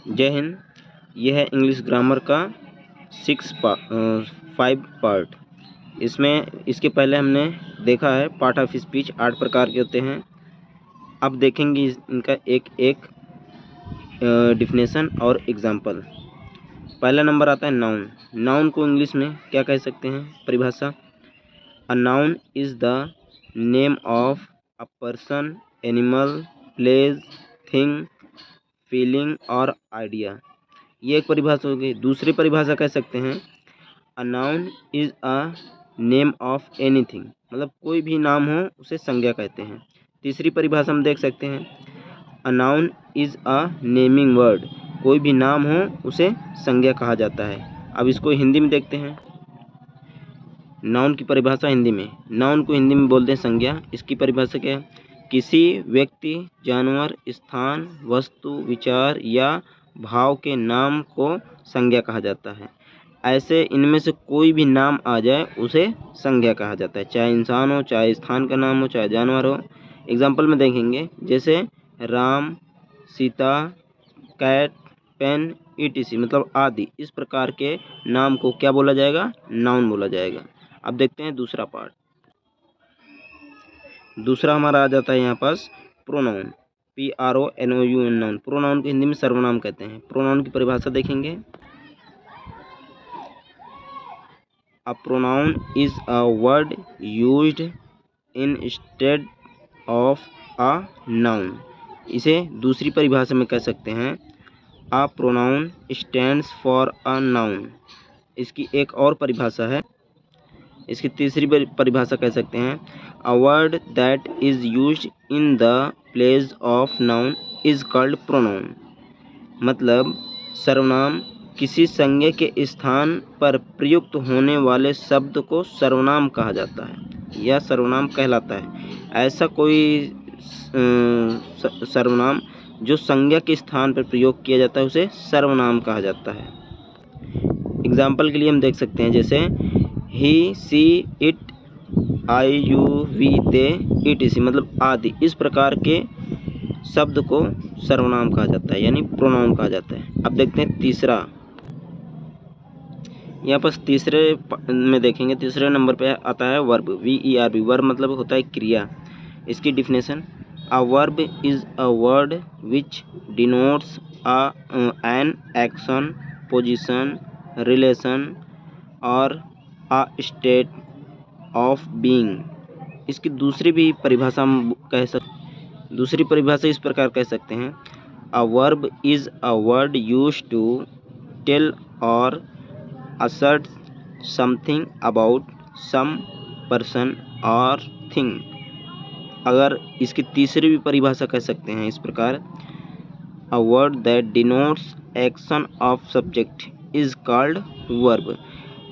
जय हिंद। यह है इंग्लिश ग्रामर का 5 पार्ट। इसके पहले हमने देखा है पार्ट ऑफ स्पीच 8 प्रकार के होते हैं। अब देखेंगे इनका एक एक डिफिनेशन और एग्जाम्पल। पहला नंबर आता है नाउन। नाउन को इंग्लिश में क्या कह सकते हैं? परिभाषा: a noun is the name of a person, animal, place, thing, feeling और आइडिया। ये एक परिभाषा होगी। दूसरी परिभाषा कह सकते हैं a noun is a name of anything, मतलब कोई भी नाम हो उसे संज्ञा कहते हैं। तीसरी परिभाषा हम देख सकते हैं a noun is a naming word, कोई भी नाम हो उसे संज्ञा कहा जाता है। अब इसको हिंदी में देखते हैं। नाउन की परिभाषा हिंदी में, नाउन को हिंदी में बोलते हैं संज्ञा। इसकी परिभाषा क्या है? किसी व्यक्ति, जानवर, स्थान, वस्तु, विचार या भाव के नाम को संज्ञा कहा जाता है। ऐसे इनमें से कोई भी नाम आ जाए उसे संज्ञा कहा जाता है, चाहे इंसान हो, चाहे स्थान का नाम हो, चाहे जानवर हो। एग्जाम्पल में देखेंगे जैसे Ram, Sita, cat, pen, etc, मतलब आदि। इस प्रकार के नाम को क्या बोला जाएगा? नाउन बोला जाएगा। अब देखते हैं दूसरा पार्ट। दूसरा हमारा आ जाता है यहाँ पास प्रोनाउन, PRONOUN, नाउन। प्रोनाउन को हिंदी में सर्वनाम कहते हैं। प्रोनाउन की परिभाषा देखेंगे। A pronoun is a word used instead of a noun. इसे दूसरी परिभाषा में कह सकते हैं a pronoun stands for a noun. इसकी एक और परिभाषा है। इसकी तीसरी परिभाषा कह सकते हैं अ word that is used in the place of noun is called pronoun. मतलब सर्वनाम किसी संज्ञा के स्थान पर प्रयुक्त होने वाले शब्द को सर्वनाम कहा जाता है या सर्वनाम कहलाता है। ऐसा कोई सर्वनाम जो संज्ञा के स्थान पर प्रयोग किया जाता है उसे सर्वनाम कहा जाता है। एग्जाम्पल के लिए हम देख सकते हैं जैसे he, she, it, I, you, we, they, etc, मतलब आदि। इस प्रकार के शब्द को सर्वनाम कहा जाता है यानी प्रोनाउन कहा जाता है। अब देखते हैं तीसरा। यहाँ पर तीसरे में देखेंगे, तीसरे नंबर पे आता है वर्ब, VERB। वर्ब मतलब होता है क्रिया। इसकी definition: a verb is a word which denotes an action, position, relation और अ स्टेट ऑफ बीइंग। इसकी दूसरी भी परिभाषा हम दूसरी परिभाषा इस प्रकार कह सकते हैं a verb is a word used to tell और assert something about some person or thing। अगर इसकी तीसरी भी परिभाषा कह सकते हैं इस प्रकार अ word that denotes action of subject is called verb.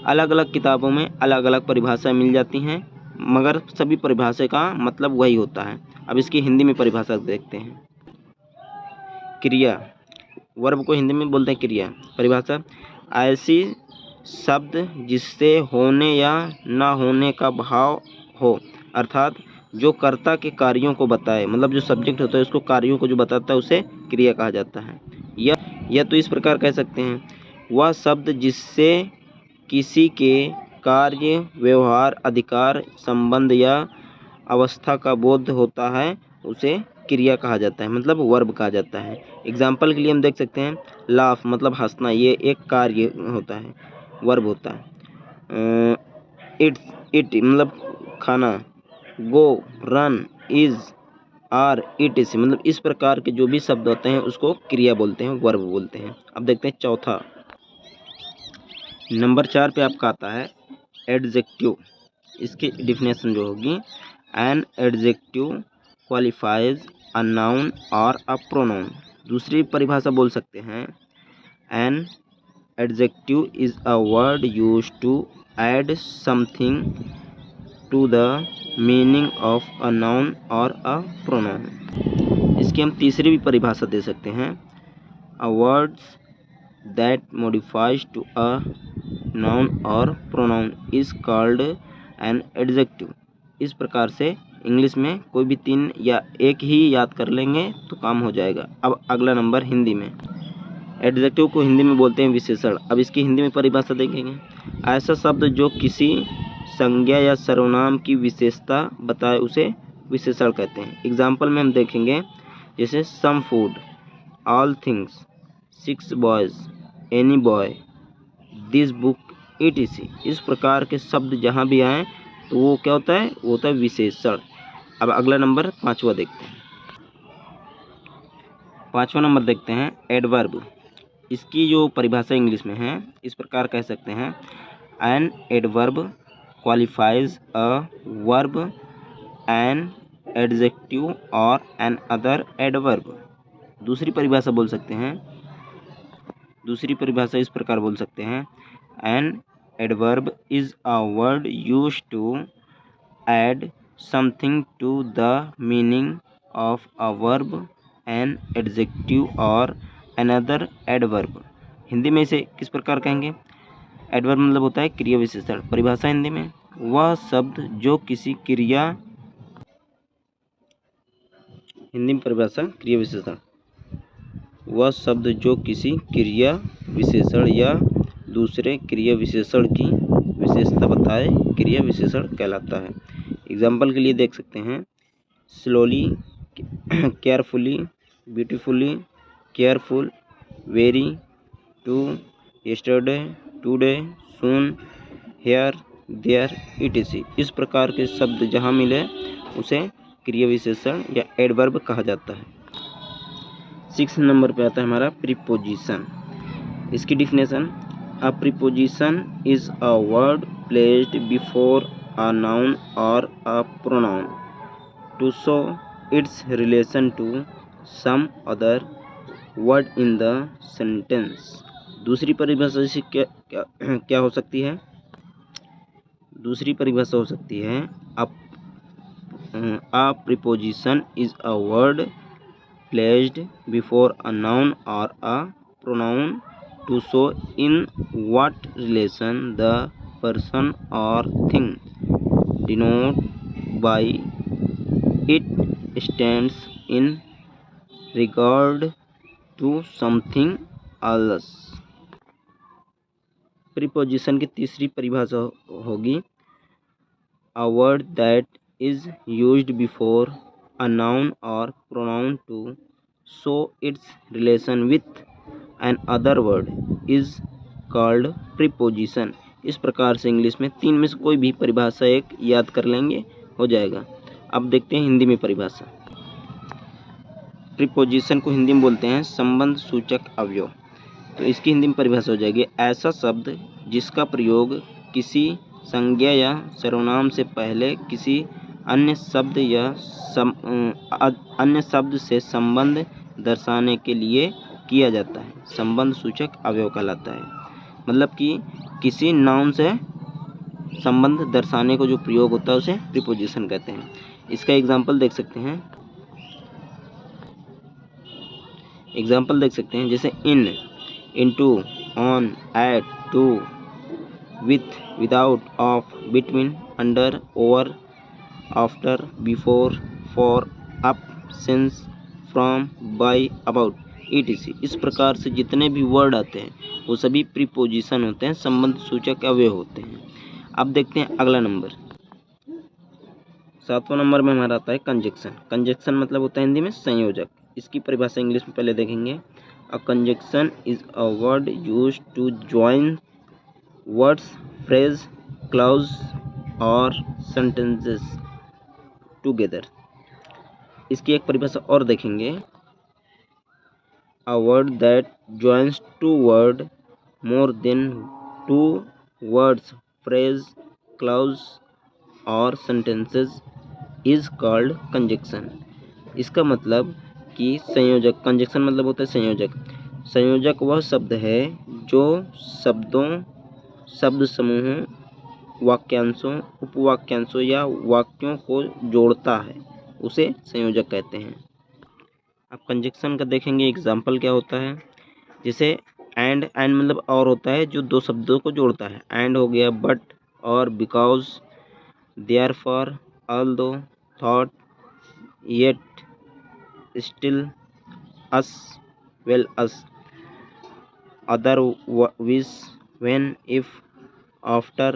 अलग अलग किताबों में अलग अलग परिभाषाएं मिल जाती हैं, मगर सभी परिभाषा का मतलब वही होता है। अब इसकी हिंदी में परिभाषा देखते हैं। क्रिया, वर्ब को हिंदी में बोलते हैं क्रिया। परिभाषा: ऐसी शब्द जिससे होने या ना होने का भाव हो, अर्थात जो कर्ता के कार्यों को बताए, मतलब जो सब्जेक्ट होता है उसको कार्यों को जो बताता है उसे क्रिया कहा जाता है। या तो इस प्रकार कह सकते हैं वह शब्द जिससे किसी के कार्य, व्यवहार, अधिकार, संबंध या अवस्था का बोध होता है उसे क्रिया कहा जाता है, मतलब वर्ब कहा जाता है। एग्जाम्पल के लिए हम देख सकते हैं लाफ मतलब हंसना, ये एक कार्य होता है, वर्ब होता है। इट मतलब खाना, गो, रन, इज, आर, etc, मतलब इस प्रकार के जो भी शब्द होते हैं उसको क्रिया बोलते हैं, वर्ब बोलते हैं। अब देखते हैं चौथा। नंबर 4 पे आपका आता है एडजेक्टिव। इसकी डिफिनेशन जो होगी an adjective qualifies a noun और अ प्रोनाउन। दूसरी परिभाषा बोल सकते हैं an adjective is a word used to add something to the meaning of a noun और अ प्रोनाउन। इसकी हम तीसरी भी परिभाषा दे सकते हैं a words that modifies to a noun और pronoun is called an adjective. इस प्रकार से इंग्लिश में कोई भी 3 या एक ही याद कर लेंगे तो काम हो जाएगा। अब अगला नंबर हिंदी में। एडजेक्टिव को हिंदी में बोलते हैं विशेषण। अब इसकी हिंदी में परिभाषा देखेंगे। ऐसा शब्द जो किसी संज्ञा या सर्वनाम की विशेषता बताए उसे विशेषण कहते हैं। एग्जाम्पल में हम देखेंगे जैसे some food, all things, 6 boys, any boy, this book, etc। इस प्रकार के शब्द जहाँ भी आए तो वो क्या होता है, वो होता है विशेषण। अब अगला नंबर 5वां देखते हैं। 5वां नंबर देखते हैं एडवर्ब। इसकी जो परिभाषा इंग्लिश में है इस प्रकार कह सकते हैं, an adverb qualifies a verb, an adjective और एन अदर एडवर्ब। दूसरी परिभाषा बोल सकते हैं, दूसरी परिभाषा इस प्रकार बोल सकते हैं, an adverb is a word used to add something to the meaning of a verb, an adjective और अनदर एडवर्ब। हिंदी में इसे किस प्रकार कहेंगे, एडवर्ब मतलब होता है क्रिया विशेषण। परिभाषा हिंदी में, वह शब्द जो किसी क्रिया, हिंदी में परिभाषा क्रिया विशेषण, वह शब्द जो किसी क्रिया विशेषण या दूसरे क्रिया विशेषण की विशेषता बताए क्रिया विशेषण कहलाता है। एग्जाम्पल के लिए देख सकते हैं, slowly, carefully, beautifully, careful, very, too, yesterday, today, soon, here, there, etc। इस प्रकार के शब्द जहाँ मिले उसे क्रिया विशेषण या एडवर्ब कहा जाता है। 6 नंबर पे आता है हमारा प्रीपोजिशन। इसकी definition, a preposition is a word placed before a noun और a pronoun to show its relation to some other word in the sentence. दूसरी परिभाषा से क्या हो सकती है, दूसरी परिभाषा हो सकती है, अ preposition is a word placed before a noun or a pronoun to show in what relation the person or thing denoted by it stands in regard to something else। Preposition की तीसरी परिभाषा होगी, a word that is used before a noun or pronoun to show its relation with an other word is called preposition। इस प्रकार से English में 3 में से कोई भी परिभाषा एक याद कर लेंगे हो जाएगा। अब देखते हैं हिंदी में परिभाषा। प्रीपोजिशन को हिंदी में बोलते हैं संबंध सूचक अवयव। तो इसकी हिंदी में परिभाषा हो जाएगी, ऐसा शब्द जिसका प्रयोग किसी संज्ञा या सर्वनाम से पहले किसी अन्य शब्द या अन्य शब्द से संबंध दर्शाने के लिए किया जाता है, संबंध सूचक अवयव कहलाता है। मतलब कि किसी नाउन से संबंध दर्शाने को जो प्रयोग होता है उसे प्रीपोजिशन कहते हैं। इसका एग्जाम्पल देख सकते हैं, जैसे in, into, on, at, to, with, without, of, between, under, over, after, before, for, up, since, from, by, about, etc। इस प्रकार से जितने भी वर्ड आते हैं वो सभी प्रीपोजिशन होते हैं, संबंध सूचक अवयव होते हैं। अब देखते हैं अगला नंबर। 7वां नंबर में हमारा आता है कंजक्शन। कंजक्शन मतलब होता है हिंदी में संयोजक। इसकी परिभाषा इंग्लिश में पहले देखेंगे, a conjunction is a word used to join words, phrase, clause और सेंटेंसेस टुगेदर। इसकी एक परिभाषा और देखेंगे, a word that joins to word more than 2 words, phrase, clause और सेंटेंसेस इज कॉल्ड कंजक्शन। इसका मतलब कि संयोजक, कंजक्शन मतलब होता है संयोजक। संयोजक वह शब्द है जो शब्दों, शब्द समूहों, वाक्यांशों, उपवाक्यांशों या वाक्यों को जोड़ता है, उसे संयोजक कहते हैं। अब कंजक्शन का देखेंगे एग्जाम्पल क्या होता है, जैसे एंड मतलब और होता है जो 2 शब्दों को जोड़ता है। एंड हो गया बट और, because, therefore, although, thought, yet, still, us, well us. otherwise, when, if, after,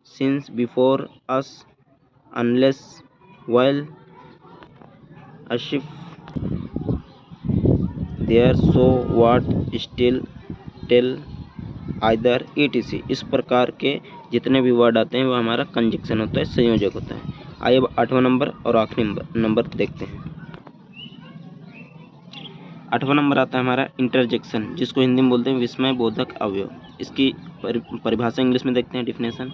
since, before, us, unless, while, as if, there, so, what, still, till, either, etc। इस प्रकार के जितने भी वर्ड आते हैं वो हमारा कंजक्शन होता है, संयोजक होता है। आइए अब 8वां नंबर और आखिरी नंबर देखते हैं। 8वां नंबर आता है हमारा इंटरजेक्शन, जिसको हिंदी में बोलते हैं विस्मय बोधक अवयव। इसकी परिभाषा इंग्लिश में देखते हैं, definition.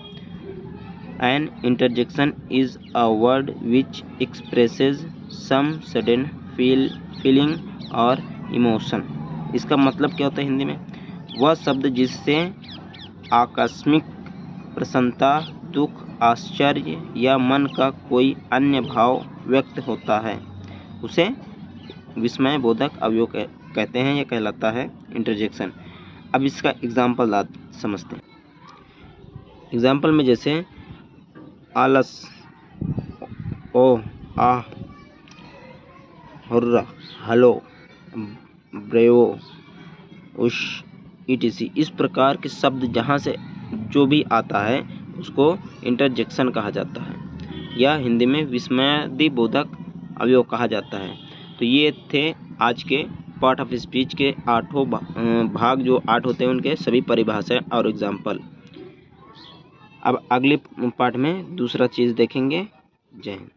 An interjection is a word which expresses some sudden feeling और इमोशन। इसका मतलब क्या होता है हिंदी में? वह शब्द जिससे आकस्मिक प्रसन्नता, दुख, आश्चर्य या मन का कोई अन्य भाव व्यक्त होता है, उसे विस्मय बोधक अवयव कहते हैं या कहलाता है इंटरजेक्शन। अब इसका एग्जाम्पल समझते हैं। एग्जाम्पल में जैसे आलस, ओ, आ, हुर्रा, हलो, ब्रेवो, उश, etc। इस प्रकार के शब्द जहाँ से जो भी आता है उसको इंटरजेक्शन कहा जाता है या हिंदी में विस्मयादिबोधक अवयव कहा जाता है। तो ये थे आज के पार्ट ऑफ स्पीच के 8 भाग, जो 8 होते हैं उनके सभी परिभाषा और एग्जाम्पल। अब अगले पार्ट में दूसरा चीज़ देखेंगे। जय हिंद।